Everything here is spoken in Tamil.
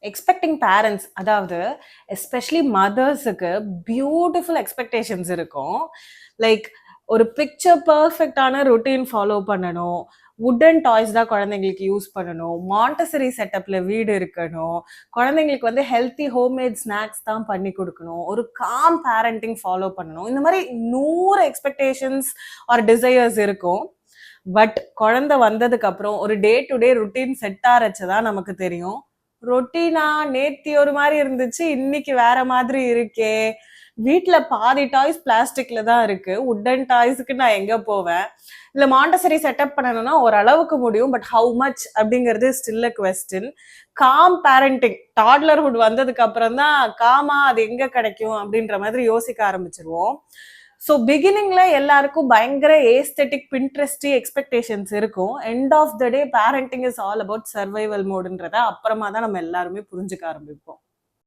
எக்ஸ்பெக்டிங் பேரண்ட்ஸ், அதாவது எஸ்பெஷலி மதர்ஸுக்கு பியூட்டிஃபுல் எக்ஸ்பெக்டேஷன்ஸ் இருக்கும். லைக் ஒரு பிக்சர் பர்ஃபெக்டான ரொட்டீன் ஃபாலோ பண்ணணும், வுட்டன் டாய்ஸ் தான் குழந்தைங்களுக்கு யூஸ் பண்ணணும், மாண்டசரி செட்டப்ல வீடு இருக்கணும், குழந்தைங்களுக்கு வந்து ஹெல்த்தி ஹோம்மேட் ஸ்நாக்ஸ் தான் பண்ணி கொடுக்கணும், ஒரு காம் பேரண்டிங் ஃபாலோ பண்ணணும். இந்த மாதிரி 100 எக்ஸ்பெக்டேஷன்ஸ் ஆர் டிசையர்ஸ் இருக்கும். பட் குழந்தை வந்ததுக்கு அப்புறம் ஒரு day to day routine set ஆரச்சுதான் நமக்கு தெரியும், ரொட்டீனா நேத்தி ஒரு மாதிரி இருந்துச்சு, இன்னைக்கு வேற மாதிரி இருக்கே. வீட்டுல பாதி டாய்ஸ் பிளாஸ்டிக்ல தான் இருக்கு, வுட்டன் டாய்ஸுக்கு நான் எங்க போவேன்? இல்ல மாண்டசரி செட்டப் பண்ணணும்னா ஓரளவுக்கு முடியும், பட் ஹவு மச் அப்படிங்கிறது still a question. Calm parenting toddlerhood வந்ததுக்கு அப்புறம் தான் காமா அது எங்க கிடைக்கும் அப்படின்ற மாதிரி யோசிக்க ஆரம்பிச்சிருவோம். ஸோ பிகினிங்ல எல்லாருக்கும் பயங்கர ஏஸ்தெட்டிக் பின்ட்ரெஸ்டி எக்ஸ்பெக்டேஷன்ஸ் இருக்கும். End of the day parenting is all about survival மோடுன்றத அப்புறமா தான் நம்ம எல்லாருமே புரிஞ்சுக்க ஆரம்பிப்போம்.